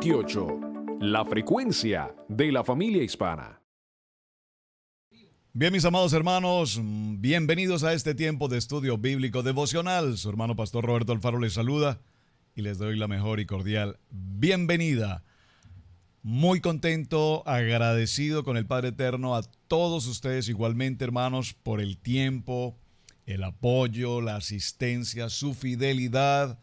28. La frecuencia de la familia hispana. Bien, mis amados hermanos, bienvenidos a este tiempo de estudio bíblico devocional. Su hermano pastor Roberto Alfaro les saluda y les doy la mejor y cordial bienvenida. Muy contento, agradecido con el Padre Eterno, a todos ustedes igualmente, hermanos, por el tiempo, el apoyo, la asistencia, su fidelidad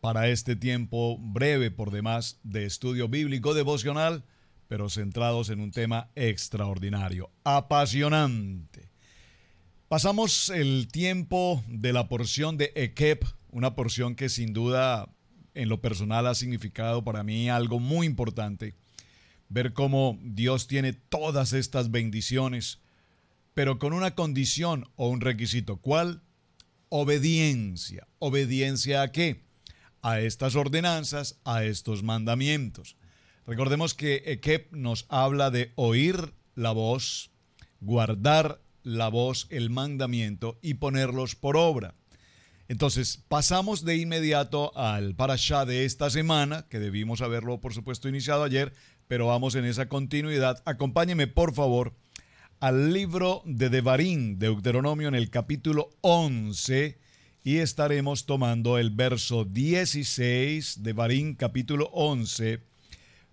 para este tiempo breve por demás de estudio bíblico devocional, pero centrados en un tema extraordinario, apasionante. Pasamos el tiempo de la porción de Ekeb, una porción que sin duda en lo personal ha significado para mí algo muy importante. Ver cómo Dios tiene todas estas bendiciones, pero con una condición o un requisito. ¿Cuál? Obediencia. ¿Obediencia a qué? A estas ordenanzas, a estos mandamientos. Recordemos que Ekeb nos habla de oír la voz, guardar la voz, el mandamiento y ponerlos por obra. Entonces, pasamos de inmediato al parashá de esta semana, que debimos haberlo, por supuesto, iniciado ayer, pero vamos en esa continuidad. Acompáñeme, por favor, al libro de Devarim, Deuteronomio, en el capítulo 11, y estaremos tomando el verso 16, Devarim, capítulo 11,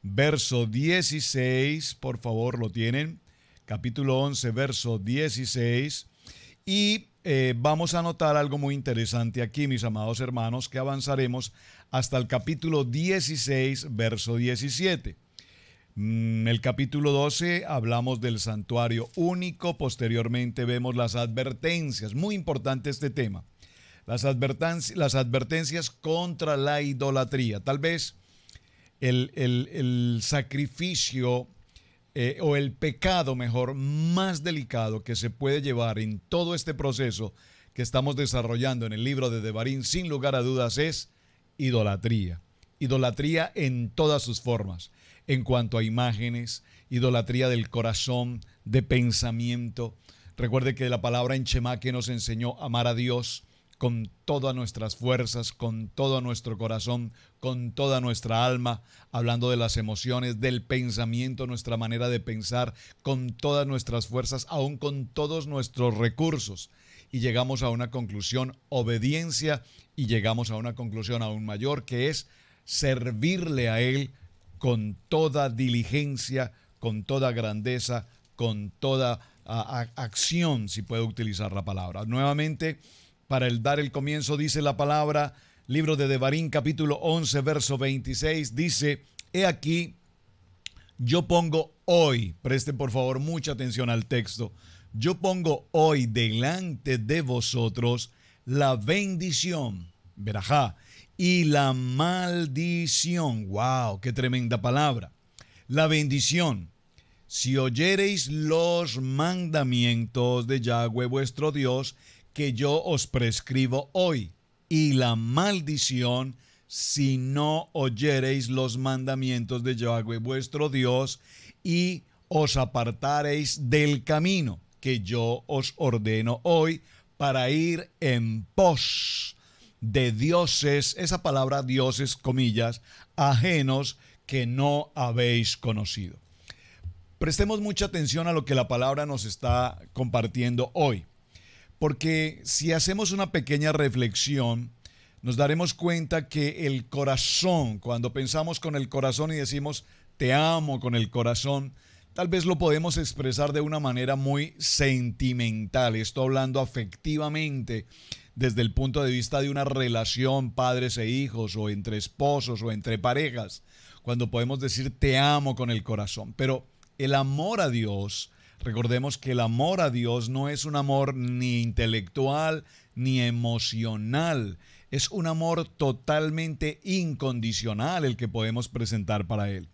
verso 16, por favor, lo tienen, capítulo 11, verso 16, y vamos a notar algo muy interesante aquí, mis amados hermanos, que avanzaremos hasta el capítulo 16, verso 17. El capítulo 12 hablamos del santuario único, posteriormente vemos las advertencias, muy importante este tema, las advertencias contra la idolatría. Tal vez el sacrificio o el pecado, mejor, más delicado que se puede llevar en todo este proceso que estamos desarrollando en el libro de Devarim, sin lugar a dudas, es idolatría. Idolatría en todas sus formas, en cuanto a imágenes, idolatría del corazón, de pensamiento. Recuerde que la palabra en Shema que nos enseñó a amar a Dios con todas nuestras fuerzas, con todo nuestro corazón, con toda nuestra alma, hablando de las emociones, del pensamiento, nuestra manera de pensar, con todas nuestras fuerzas, aún con todos nuestros recursos. Y llegamos a una conclusión, obediencia, y llegamos a una conclusión aún mayor, que es servirle a Él con toda diligencia, con toda grandeza, con toda acción, si puedo utilizar la palabra. Nuevamente, para dar el comienzo, dice la palabra, libro de Devarim, capítulo 11, verso 26, dice, he aquí, yo pongo hoy, presten por favor mucha atención al texto, yo pongo hoy delante de vosotros la bendición, verajá, y la maldición. ¡Wow! ¡Qué tremenda palabra! La bendición. Si oyereis los mandamientos de Yahweh vuestro Dios, que yo os prescribo hoy, y la maldición, si no oyereis los mandamientos de Yahweh vuestro Dios, y os apartareis del camino que yo os ordeno hoy, para ir en pos de dioses, esa palabra dioses, comillas, ajenos que no habéis conocido. Prestemos mucha atención a lo que la palabra nos está compartiendo hoy. Porque si hacemos una pequeña reflexión, nos daremos cuenta que el corazón, cuando pensamos con el corazón y decimos te amo con el corazón, tal vez lo podemos expresar de una manera muy sentimental. Estoy hablando afectivamente desde el punto de vista de una relación padres e hijos, o entre esposos, o entre parejas, cuando podemos decir te amo con el corazón. Pero el amor a Dios, recordemos que el amor a Dios no es un amor ni intelectual ni emocional. Es un amor totalmente incondicional el que podemos presentar para Él.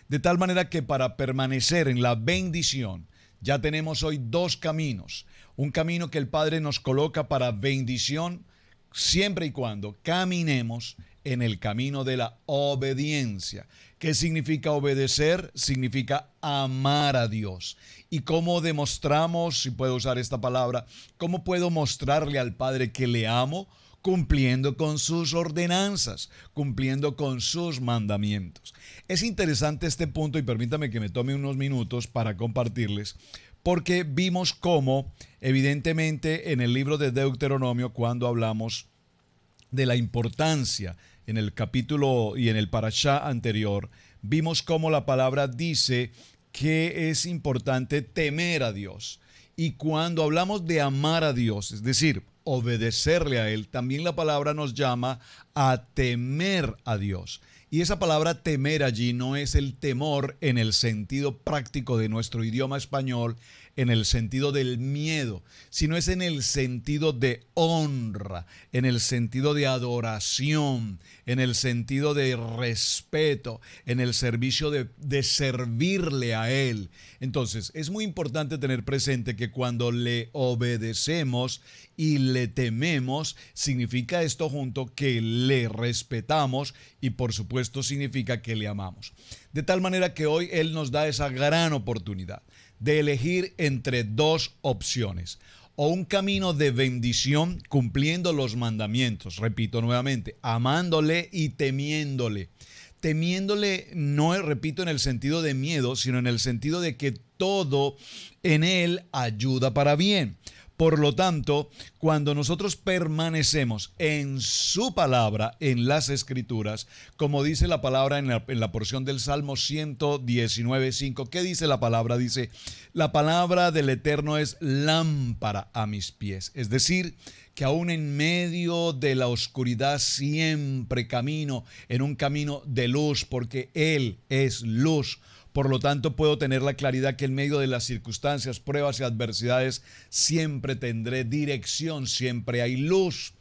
De tal manera que para permanecer en la bendición, ya tenemos hoy dos caminos. Un camino que el Padre nos coloca para bendición siempre y cuando caminemos en el camino de la obediencia. ¿Qué significa obedecer? Significa amar a Dios. ¿Y cómo demostramos, si puedo usar esta palabra, cómo puedo mostrarle al Padre que le amo? cumpliendo con sus ordenanzas, cumpliendo con sus mandamientos. Es interesante este punto y permítame que me tome unos minutos para compartirles, porque vimos cómo, evidentemente, en el libro de Deuteronomio, cuando hablamos de la importancia en el capítulo y en el parashá anterior, vimos cómo la palabra dice que es importante temer a Dios. Y cuando hablamos de amar a Dios, es decir, obedecerle a Él, también la palabra nos llama a temer a Dios. Y esa palabra temer allí no es el temor en el sentido práctico de nuestro idioma español, en el sentido del miedo, sino es en el sentido de honra, en el sentido de adoración, en el sentido de respeto, en el servicio de servirle a Él. Entonces, es muy importante tener presente que cuando le obedecemos y le tememos, significa esto junto que le respetamos y por supuesto significa que le amamos. De tal manera que hoy Él nos da esa gran oportunidad de elegir entre dos opciones, o un camino de bendición cumpliendo los mandamientos, repito nuevamente, amándole y temiéndole. Temiéndole no, repito, en el sentido de miedo, sino en el sentido de que todo en Él ayuda para bien. Por lo tanto, cuando nosotros permanecemos en su palabra, en las Escrituras, como dice la palabra en la porción del Salmo 119:5, ¿qué dice la palabra? Dice, la palabra del Eterno es lámpara a mis pies. Es decir, que aún en medio de la oscuridad siempre camino en un camino de luz, porque Él es luz. Por lo tanto, puedo tener la claridad que en medio de las circunstancias, pruebas y adversidades, siempre tendré dirección, siempre hay luz.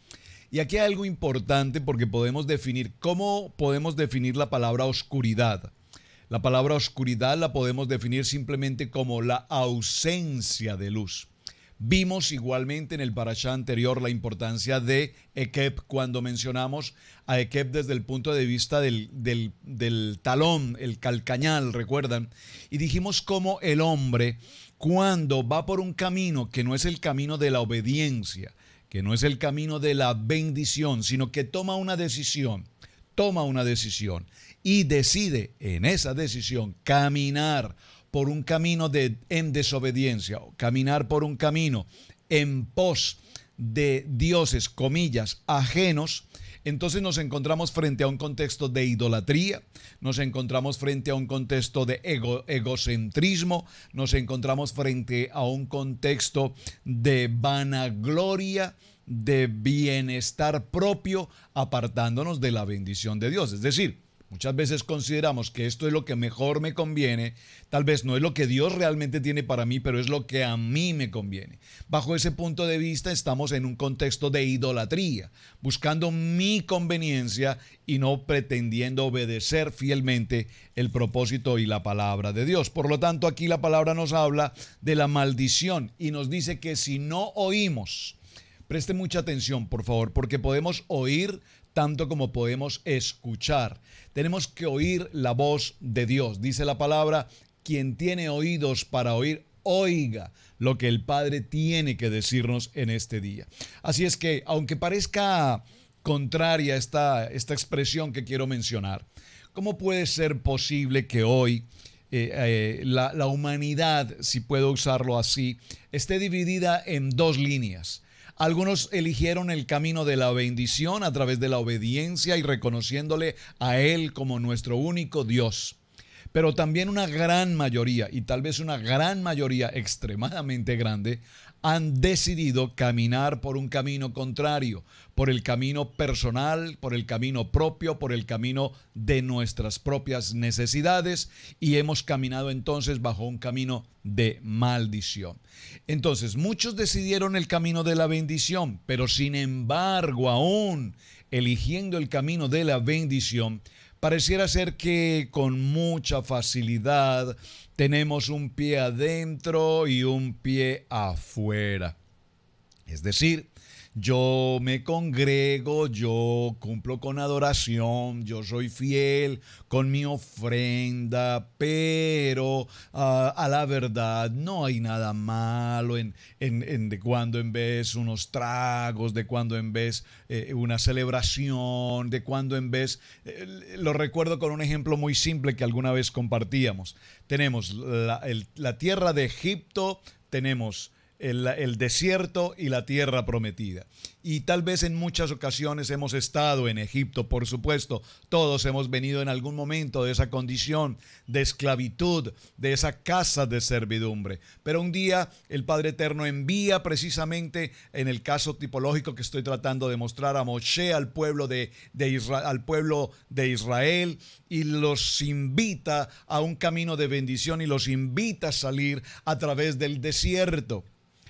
Y aquí hay algo importante porque ¿cómo podemos definir la palabra oscuridad? La palabra oscuridad la podemos definir simplemente como la ausencia de luz. Vimos igualmente en el parashá anterior la importancia de Ekeb cuando mencionamos a Ekeb desde el punto de vista del talón, el calcañal, ¿recuerdan? Y dijimos cómo el hombre cuando va por un camino que no es el camino de la obediencia, que no es el camino de la bendición, sino que toma una decisión y decide en esa decisión caminar por un camino en desobediencia, caminar por un camino en pos de dioses, comillas, ajenos, entonces nos encontramos frente a un contexto de idolatría, nos encontramos frente a un contexto de egocentrismo, nos encontramos frente a un contexto de vanagloria, de bienestar propio, apartándonos de la bendición de Dios. Es decir, muchas veces consideramos que esto es lo que mejor me conviene, tal vez no es lo que Dios realmente tiene para mí, pero es lo que a mí me conviene. Bajo ese punto de vista estamos en un contexto de idolatría, buscando mi conveniencia y no pretendiendo obedecer fielmente el propósito y la palabra de Dios. Por lo tanto, aquí la palabra nos habla de la maldición y nos dice que si no oímos, preste mucha atención, por favor, porque podemos oír tanto como podemos escuchar. Tenemos que oír la voz de Dios. Dice la palabra, quien tiene oídos para oír, oiga lo que el Padre tiene que decirnos en este día. Así es que, aunque parezca contraria esta expresión que quiero mencionar, ¿cómo puede ser posible que hoy la humanidad, si puedo usarlo así, esté dividida en dos líneas? Algunos eligieron el camino de la bendición a través de la obediencia y reconociéndole a Él como nuestro único Dios. Pero también una gran mayoría, y tal vez una gran mayoría extremadamente grande, han decidido caminar por un camino contrario, por el camino personal, por el camino propio, por el camino de nuestras propias necesidades, y hemos caminado entonces bajo un camino de maldición. Entonces, muchos decidieron el camino de la bendición, pero sin embargo, aún eligiendo el camino de la bendición, pareciera ser que con mucha facilidad tenemos un pie adentro y un pie afuera. Es decir, yo me congrego, yo cumplo con adoración, yo soy fiel con mi ofrenda, pero a la verdad no hay nada malo de cuando en vez unos tragos, de cuando en vez una celebración, de cuando en vez, lo recuerdo con un ejemplo muy simple que alguna vez compartíamos. Tenemos la tierra de Egipto, tenemos el desierto y la tierra prometida. Y tal vez en muchas ocasiones hemos estado en Egipto, por supuesto, todos hemos venido en algún momento de esa condición de esclavitud, de esa casa de servidumbre. Pero un día el Padre Eterno envía precisamente, en el caso tipológico que estoy tratando de mostrar, a Moshe al pueblo de Israel, y los invita a un camino de bendición y los invita a salir a través del desierto.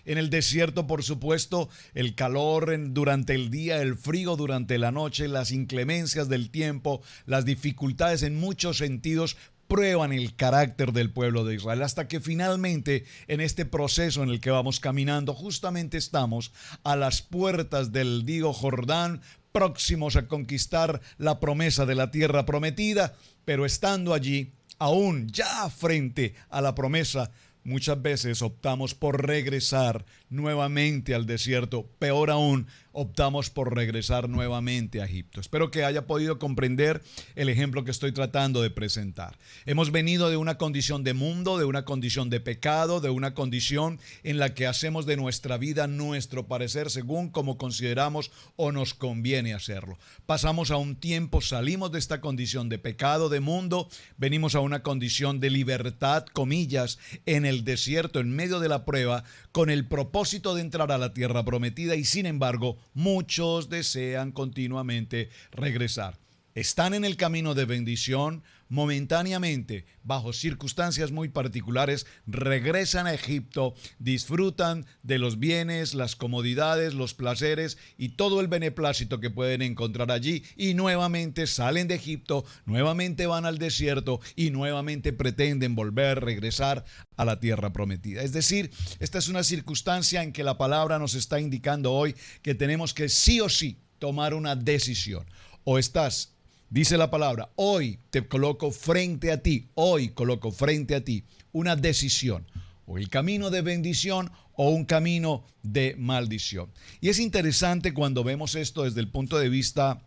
En el desierto, por supuesto, el calor durante el día, el frío durante la noche, las inclemencias del tiempo, las dificultades en muchos sentidos prueban el carácter del pueblo de Israel, hasta que finalmente en este proceso en el que vamos caminando, justamente estamos a las puertas del río Jordán, próximos a conquistar la promesa de la tierra prometida, pero estando allí, aún ya frente a la promesa, muchas veces optamos por regresar nuevamente al desierto. Peor aún, optamos por regresar nuevamente a Egipto. Espero que haya podido comprender el ejemplo que estoy tratando de presentar. Hemos venido de una condición de mundo, de una condición de pecado, de una condición en la que hacemos de nuestra vida nuestro parecer según como consideramos o nos conviene hacerlo. Pasamos a un tiempo, salimos de esta condición de pecado, de mundo, venimos a una condición de libertad, comillas, en el desierto, en medio de la prueba, con el propósito de entrar a la tierra prometida, y sin embargo, muchos desean continuamente regresar. Están en el camino de bendición, momentáneamente, bajo circunstancias muy particulares, regresan a Egipto, disfrutan de los bienes, las comodidades, los placeres y todo el beneplácito que pueden encontrar allí, y nuevamente salen de Egipto, nuevamente van al desierto y nuevamente pretenden volver, regresar a la tierra prometida. Es decir, esta es una circunstancia en que la palabra nos está indicando hoy que tenemos que sí o sí tomar una decisión. O estás, dice la palabra, hoy te coloco frente a ti, hoy coloco frente a ti una decisión, o el camino de bendición o un camino de maldición. Y es interesante cuando vemos esto desde el punto de vista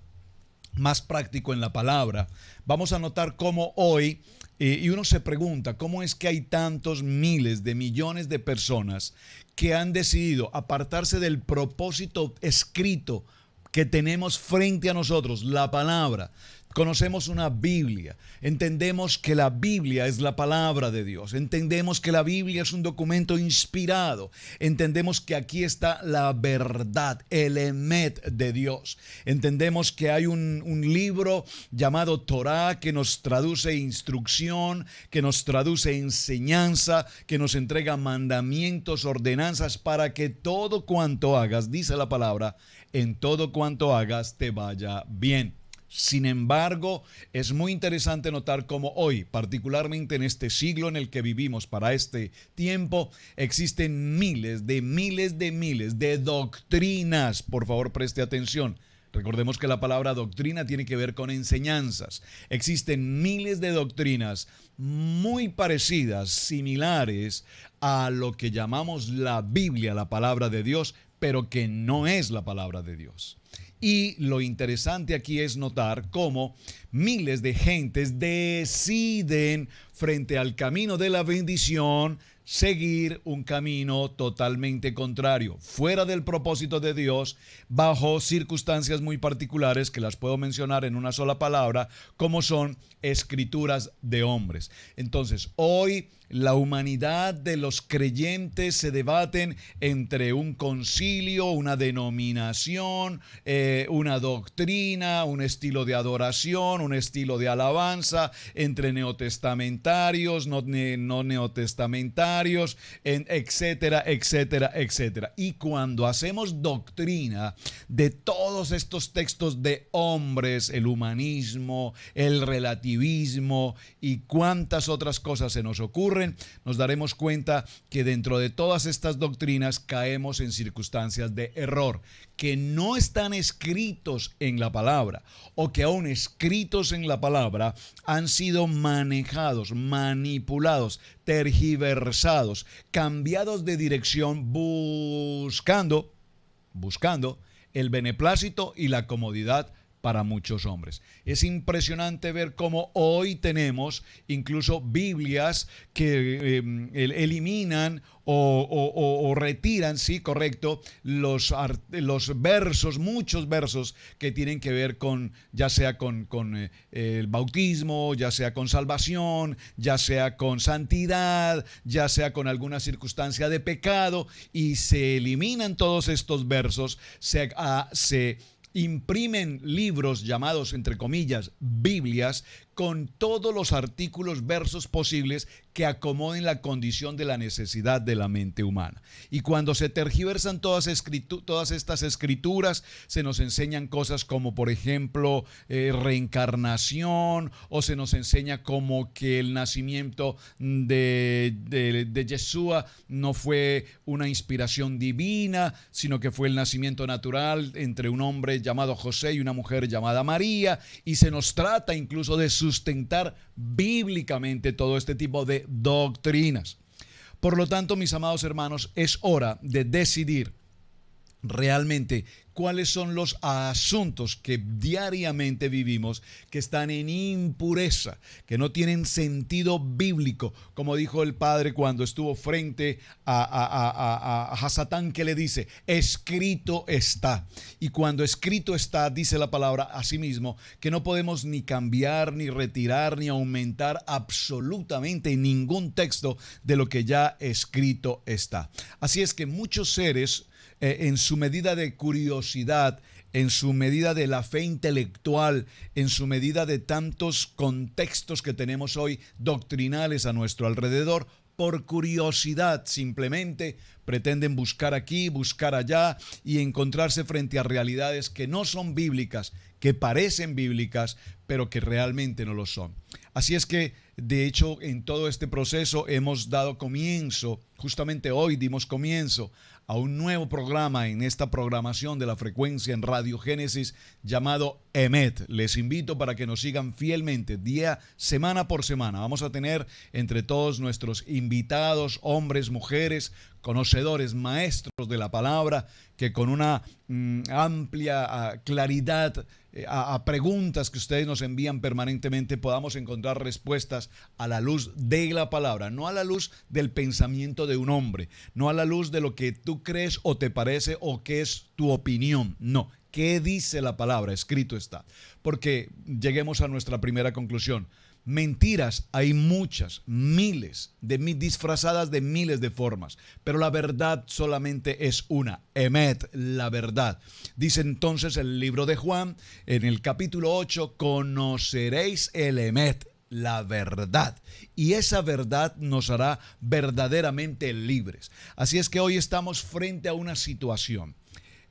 más práctico en la palabra. Vamos a notar cómo hoy, y uno se pregunta, ¿cómo es que hay tantos miles de millones de personas que han decidido apartarse del propósito escrito que tenemos frente a nosotros, la palabra? Conocemos una Biblia, entendemos que la Biblia es la palabra de Dios, entendemos que la Biblia es un documento inspirado, entendemos que aquí está la verdad, el emet de Dios, entendemos que hay un libro llamado Torá que nos traduce instrucción, que nos traduce enseñanza, que nos entrega mandamientos, ordenanzas para que todo cuanto hagas, dice la palabra, en todo cuanto hagas te vaya bien. Sin embargo, es muy interesante notar cómo hoy, particularmente en este siglo en el que vivimos para este tiempo, existen miles de doctrinas. Por favor, preste atención. Recordemos que la palabra doctrina tiene que ver con enseñanzas. Existen miles de doctrinas muy parecidas, similares a lo que llamamos la Biblia, la palabra de Dios, pero que no es la palabra de Dios. Y lo interesante aquí es notar cómo miles de gentes deciden, frente al camino de la bendición, seguir un camino totalmente contrario, fuera del propósito de Dios, bajo circunstancias muy particulares que las puedo mencionar en una sola palabra, como son escrituras de hombres. Entonces, hoy la humanidad de los creyentes se debaten entre un concilio, una denominación, una doctrina, un estilo de adoración, un estilo de alabanza, entre neotestamentarios, no neotestamentarios, etcétera, etcétera, etcétera. Y cuando hacemos doctrina de todo todos estos textos de hombres, el humanismo, el relativismo y cuántas otras cosas se nos ocurren, nos daremos cuenta que dentro de todas estas doctrinas caemos en circunstancias de error, que no están escritos en la palabra, o que aún escritos en la palabra han sido manejados, manipulados, tergiversados, cambiados de dirección, buscando el beneplácito y la comodidad para muchos hombres. Es impresionante ver cómo hoy tenemos incluso Biblias que eliminan o retiran, sí, correcto, los versos, muchos versos que tienen que ver con, ya sea con el bautismo, ya sea con salvación, ya sea con santidad, ya sea con alguna circunstancia de pecado, y se eliminan todos estos versos, se imprimen libros llamados, entre comillas, Biblias, con todos los artículos, versos posibles que acomoden la condición de la necesidad de la mente humana. Y cuando se tergiversan todas estas escrituras, se nos enseñan cosas como, por ejemplo, reencarnación, o se nos enseña como que el nacimiento de Yeshua no fue una inspiración divina, sino que fue el nacimiento natural entre un hombre llamado José y una mujer llamada María, y se nos trata incluso de sustentar bíblicamente todo este tipo de doctrinas. Por lo tanto, mis amados hermanos, es hora de decidir realmente cuáles son los asuntos que diariamente vivimos que están en impureza, que no tienen sentido bíblico, como dijo el Padre cuando estuvo frente a Hasatán, que le dice, escrito está. Y cuando escrito está, dice la palabra asimismo, que no podemos ni cambiar, ni retirar, ni aumentar absolutamente ningún texto de lo que ya escrito está. Así es que muchos seres, en su medida de curiosidad, en su medida de la fe intelectual, en su medida de tantos contextos que tenemos hoy doctrinales a nuestro alrededor, por curiosidad simplemente pretenden buscar aquí, buscar allá y encontrarse frente a realidades que no son bíblicas, que parecen bíblicas, pero que realmente no lo son. Así es que, de hecho, en todo este proceso hemos dado comienzo, justamente hoy dimos comienzo a un nuevo programa en esta programación de la frecuencia en Radio Génesis llamado Emet. Les invito para que nos sigan fielmente semana por semana. Vamos a tener entre todos nuestros invitados, hombres, mujeres, conocedores, maestros de la palabra, que con una amplia claridad a preguntas que ustedes nos envían permanentemente podamos encontrar respuestas a la luz de la palabra, no a la luz del pensamiento de un hombre, no a la luz de lo que tú crees o te parece o que es tu opinión, no. ¿Qué dice la palabra? Escrito está. Porque lleguemos a nuestra primera conclusión. Mentiras hay muchas, miles, disfrazadas de miles de formas, pero la verdad solamente es una, Emet, la verdad. Dice entonces el libro de Juan, en el capítulo 8, conoceréis el Emet, la verdad, y esa verdad nos hará verdaderamente libres. Así es que hoy estamos frente a una situación.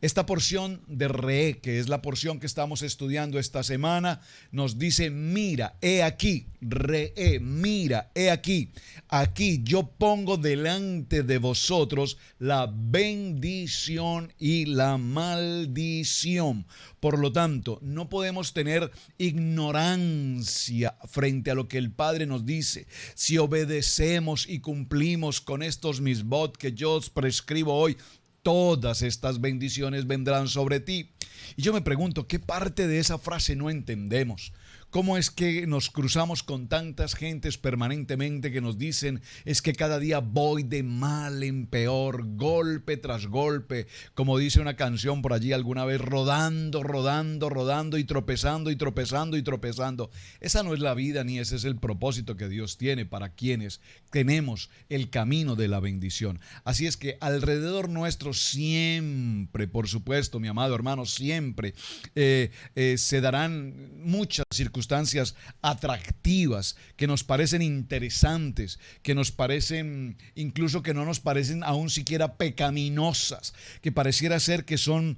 Esta porción de Re, que es la porción que estamos estudiando esta semana, nos dice, mira, he aquí, Re, mira, he aquí, aquí yo pongo delante de vosotros la bendición y la maldición. Por lo tanto, no podemos tener ignorancia frente a lo que el Padre nos dice. Si obedecemos y cumplimos con estos misbot que yo os prescribo hoy, todas estas bendiciones vendrán sobre ti. Y yo me pregunto, ¿qué parte de esa frase no entendemos? ¿Cómo es que nos cruzamos con tantas gentes permanentemente que nos dicen es que cada día voy de mal en peor, golpe tras golpe, como dice una canción por allí alguna vez, rodando, rodando, rodando y tropezando y tropezando y tropezando? Esa no es la vida ni ese es el propósito que Dios tiene para quienes tenemos el camino de la bendición. Así es que alrededor nuestro siempre, por supuesto, mi amado hermano, siempre se darán muchas circunstancias circunstancias atractivas, que nos parecen interesantes, que nos parecen, incluso que no nos parecen aún siquiera pecaminosas, que pareciera ser que son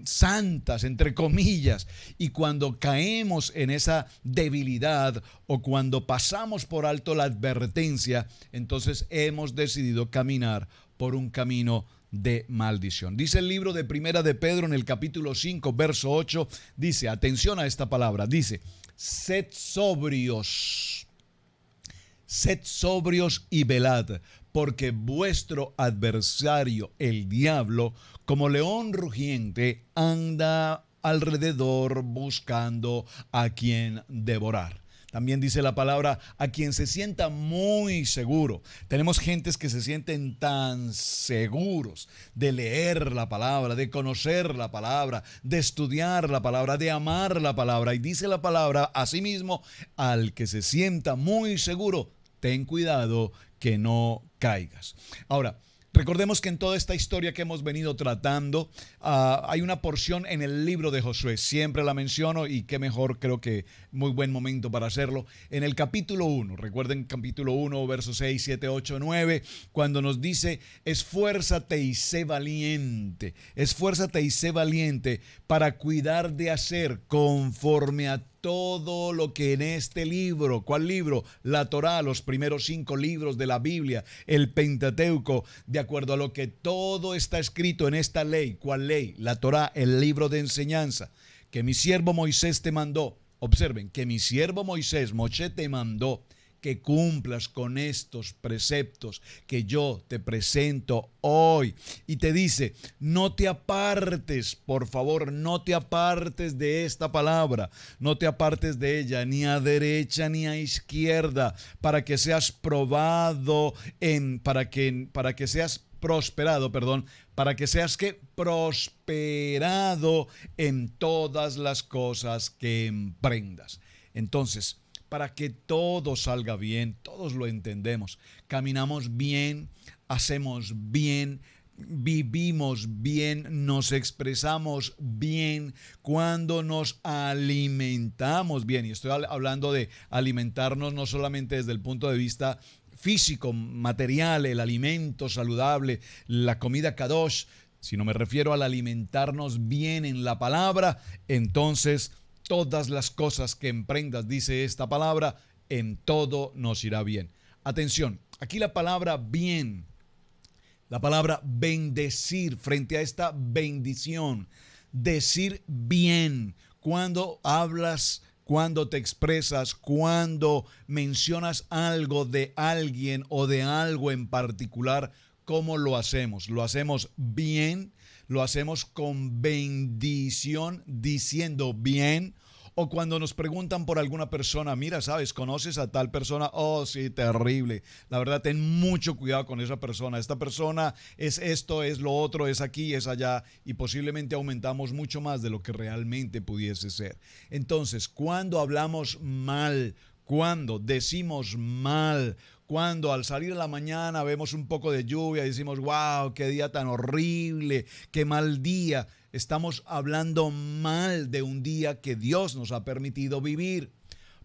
santas, entre comillas, y cuando caemos en esa debilidad o cuando pasamos por alto la advertencia, entonces hemos decidido caminar por un camino de maldición. Dice el libro de Primera de Pedro en el capítulo 5, verso 8, dice, atención a esta palabra, dice, sed sobrios y velad, porque vuestro adversario, el diablo, como león rugiente, anda alrededor buscando a quien devorar. También dice la palabra, a quien se sienta muy seguro. Tenemos gentes que se sienten tan seguros de leer la palabra, de conocer la palabra, de estudiar la palabra, de amar la palabra. Y dice la palabra, asimismo, al que se sienta muy seguro, ten cuidado que no caigas. Ahora, recordemos que en toda esta historia que hemos venido tratando, hay una porción en el libro de Josué, siempre la menciono y qué mejor, creo que muy buen momento para hacerlo. En el capítulo 1, recuerden capítulo 1, versos 6, 7, 8, 9, cuando nos dice, esfuérzate y sé valiente para cuidar de hacer conforme a todo lo que en este libro, ¿cuál libro? La Torá, los primeros 5 libros de la Biblia, el Pentateuco, de acuerdo a lo que todo está escrito en esta ley. ¿Cuál ley? La Torá, el libro de enseñanza, que mi siervo Moisés te mandó. Observen, que mi siervo Moisés, Moshe, te mandó que cumplas con estos preceptos que yo te presento hoy. Y te dice, no te apartes, por favor, no te apartes de esta palabra, no te apartes de ella, ni a derecha ni a izquierda, para que seas probado, para que seas prosperado, para que seas prosperado en todas las cosas que emprendas. Entonces, para que todo salga bien, todos lo entendemos, caminamos bien, hacemos bien, vivimos bien, nos expresamos bien cuando nos alimentamos bien. Y estoy hablando de alimentarnos no solamente desde el punto de vista físico, material, el alimento saludable, la comida kadosh, sino me refiero al alimentarnos bien en la palabra. Entonces, todas las cosas que emprendas, dice esta palabra, en todo nos irá bien. Atención, aquí la palabra bien, la palabra bendecir, frente a esta bendición, decir bien, cuando hablas, cuando te expresas, cuando mencionas algo de alguien o de algo en particular, ¿cómo lo hacemos? ¿Lo hacemos bien? ¿Lo hacemos con bendición, diciendo bien? O cuando nos preguntan por alguna persona, mira, ¿sabes? ¿Conoces a tal persona? Oh, sí, terrible. La verdad, ten mucho cuidado con esa persona. Esta persona es esto, es lo otro, es aquí, es allá. Y posiblemente aumentamos mucho más de lo que realmente pudiese ser. Entonces, cuando hablamos mal, cuando decimos mal, cuando al salir a la mañana vemos un poco de lluvia y decimos, wow, qué día tan horrible, qué mal día. Estamos hablando mal de un día que Dios nos ha permitido vivir.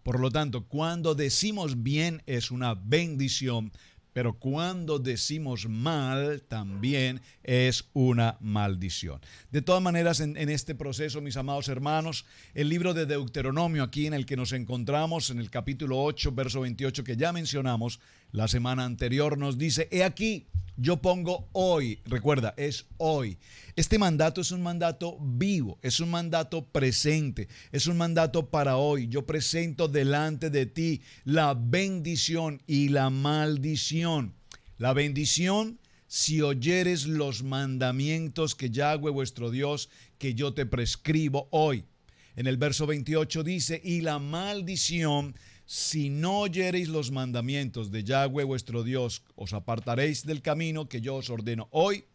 Por lo tanto, cuando decimos bien es una bendición, pero cuando decimos mal también es una maldición. De todas maneras, en este proceso, mis amados hermanos, el libro de Deuteronomio, aquí en el que nos encontramos, en el capítulo 8, verso 28, que ya mencionamos la semana anterior, nos dice, he aquí, yo pongo hoy, recuerda, es hoy. Este mandato es un mandato vivo, es un mandato presente, es un mandato para hoy. Yo presento delante de ti la bendición y la maldición. La bendición, si oyeres los mandamientos que Yahweh vuestro Dios, que yo te prescribo hoy. En el verso 28 dice, y la maldición, si no oyereis los mandamientos de Yahweh vuestro Dios, os apartaréis del camino que yo os ordeno hoy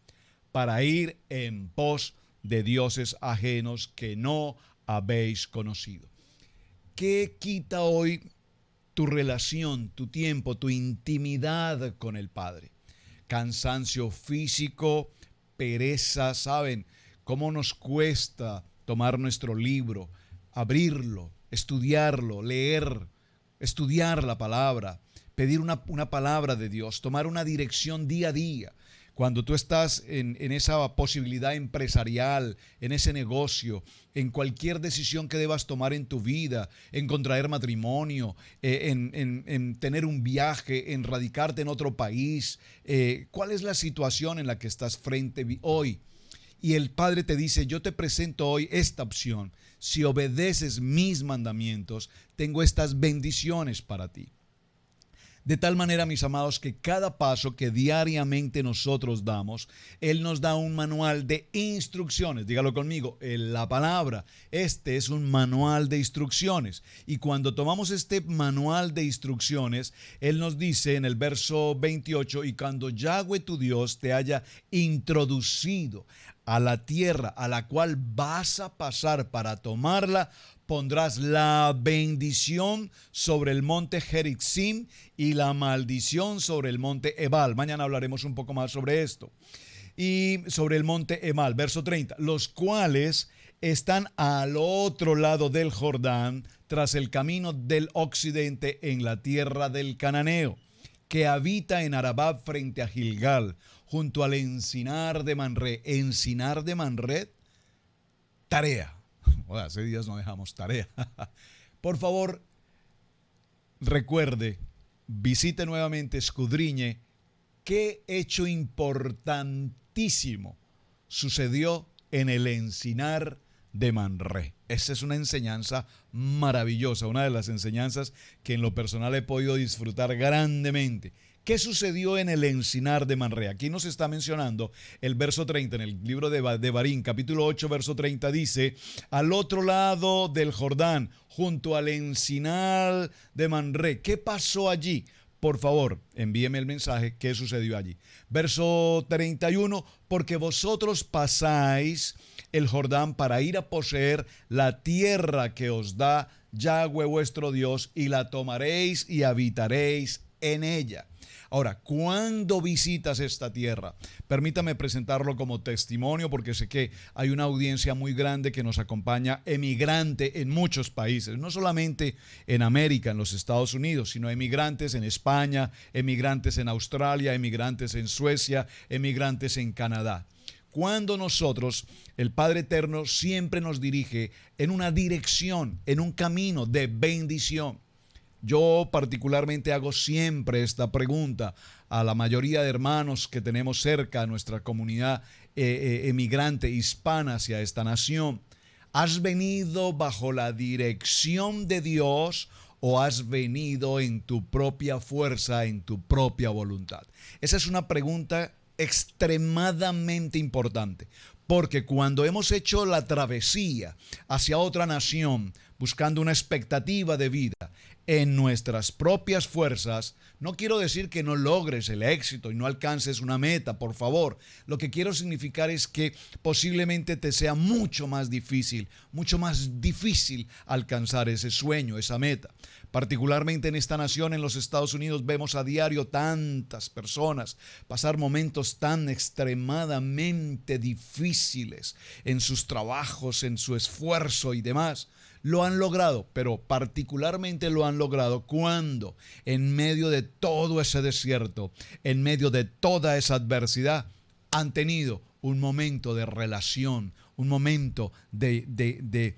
para ir en pos de dioses ajenos que no habéis conocido. ¿Qué quita hoy tu relación, tu tiempo, tu intimidad con el Padre? Cansancio físico, pereza, ¿saben cómo nos cuesta tomar nuestro libro, abrirlo, estudiarlo, leer, estudiar la palabra, pedir una palabra de Dios, tomar una dirección día a día. Cuando tú estás en esa posibilidad empresarial, en ese negocio, en cualquier decisión que debas tomar en tu vida, en contraer matrimonio, en tener un viaje, en radicarte en otro país, ¿cuál es la situación en la que estás frente hoy? Y el Padre te dice, yo te presento hoy esta opción. Si obedeces mis mandamientos, tengo estas bendiciones para ti. De tal manera, mis amados, que cada paso que diariamente nosotros damos, Él nos da un manual de instrucciones. Dígalo conmigo, la palabra. Este es un manual de instrucciones. Y cuando tomamos este manual de instrucciones, Él nos dice en el verso 28, y cuando Yahweh tu Dios te haya introducido a la tierra a la cual vas a pasar para tomarla, pondrás la bendición sobre el monte Gerizim y la maldición sobre el monte Ebal. Mañana hablaremos un poco más sobre esto. Y sobre el monte Ebal, verso 30, los cuales están al otro lado del Jordán, tras el camino del occidente en la tierra del Cananeo, que habita en Arabá frente a Gilgal, junto al encinar de Manré. Encinar de Manré, tarea. Hace días no dejamos tarea. Por favor, recuerde, visite nuevamente, escudriñe qué hecho importantísimo sucedió en el encinar de Manré. Esa es una enseñanza maravillosa, una de las enseñanzas que en lo personal he podido disfrutar grandemente. ¿Qué sucedió en el encinar de Manré? Aquí nos está mencionando el verso 30 en el libro de Devarim, capítulo 8, verso 30, dice, al otro lado del Jordán, junto al encinar de Manré. ¿Qué pasó allí? Por favor, envíeme el mensaje, ¿qué sucedió allí? Verso 31, porque vosotros pasáis el Jordán para ir a poseer la tierra que os da Yahweh vuestro Dios, y la tomaréis y habitaréis en ella. Ahora, ¿cuándo visitas esta tierra? Permítame presentarlo como testimonio, porque sé que hay una audiencia muy grande que nos acompaña, emigrante en muchos países, no solamente en América, en los Estados Unidos, sino emigrantes en España, emigrantes en Australia, emigrantes en Suecia, emigrantes en Canadá. Cuando nosotros, el Padre Eterno siempre nos dirige en una dirección, en un camino de bendición. Yo particularmente hago siempre esta pregunta a la mayoría de hermanos que tenemos cerca, a nuestra comunidad emigrante hispana hacia esta nación. ¿Has venido bajo la dirección de Dios o has venido en tu propia fuerza, en tu propia voluntad? Esa es una pregunta extremadamente importante, porque cuando hemos hecho la travesía hacia otra nación, buscando una expectativa de vida en nuestras propias fuerzas, no quiero decir que no logres el éxito y no alcances una meta, por favor. Lo que quiero significar es que posiblemente te sea mucho más difícil alcanzar ese sueño, esa meta. Particularmente en esta nación, en los Estados Unidos, vemos a diario tantas personas pasar momentos tan extremadamente difíciles en sus trabajos, en su esfuerzo y demás. Lo han logrado, pero particularmente lo han logrado cuando en medio de todo ese desierto, en medio de toda esa adversidad, han tenido un momento de relación, un momento de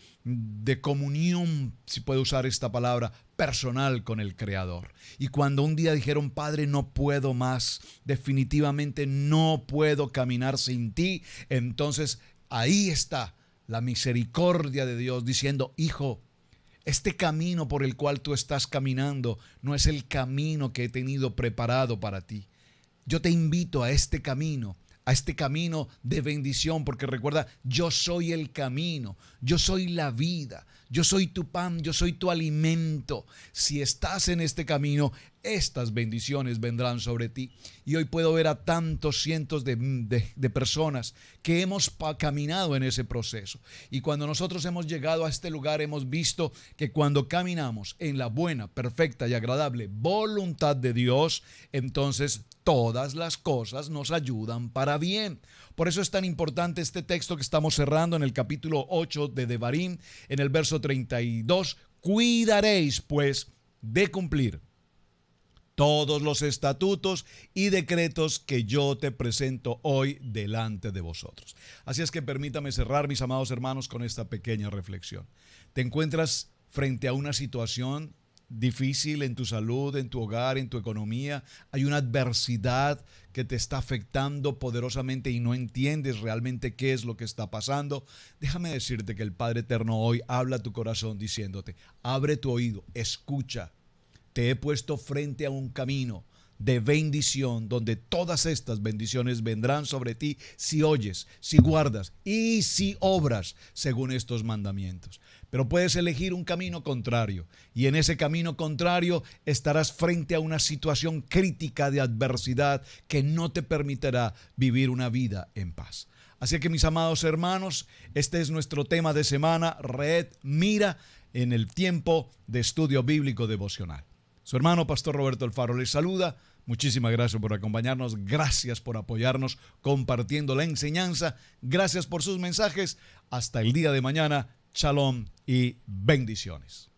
comunión, si puedo usar esta palabra, personal con el Creador. Y cuando un día dijeron, Padre, no puedo más, definitivamente no puedo caminar sin ti, entonces ahí está la misericordia de Dios diciendo, hijo, este camino por el cual tú estás caminando no es el camino que he tenido preparado para ti. Yo te invito a este camino de bendición, porque recuerda, yo soy el camino, yo soy la vida, yo soy tu pan, yo soy tu alimento. Si estás en este camino, estas bendiciones vendrán sobre ti. Y hoy puedo ver a tantos cientos de personas que hemos caminado en ese proceso. Y cuando nosotros hemos llegado a este lugar, hemos visto que cuando caminamos en la buena, perfecta y agradable voluntad de Dios, entonces todas las cosas nos ayudan para bien. Por eso es tan importante este texto que estamos cerrando en el capítulo 8 de Devarim, en el verso 32. Cuidaréis, pues, de cumplir todos los estatutos y decretos que yo te presento hoy delante de vosotros. Así es que permítame cerrar, mis amados hermanos, con esta pequeña reflexión. ¿Te encuentras frente a una situación difícil en tu salud, en tu hogar, en tu economía? Hay una adversidad que te está afectando poderosamente y no entiendes realmente qué es lo que está pasando. Déjame decirte que el Padre Eterno hoy habla a tu corazón diciéndote: abre tu oído, escucha. Te he puesto frente a un camino de bendición donde todas estas bendiciones vendrán sobre ti si oyes, si guardas y si obras según estos mandamientos. Pero puedes elegir un camino contrario y en ese camino contrario estarás frente a una situación crítica de adversidad que no te permitirá vivir una vida en paz. Así que, mis amados hermanos, este es nuestro tema de semana, Red Mira, en el tiempo de estudio bíblico devocional. Su hermano Pastor Roberto Alfaro les saluda. Muchísimas gracias por acompañarnos, gracias por apoyarnos compartiendo la enseñanza, gracias por sus mensajes. Hasta el día de mañana, shalom y bendiciones.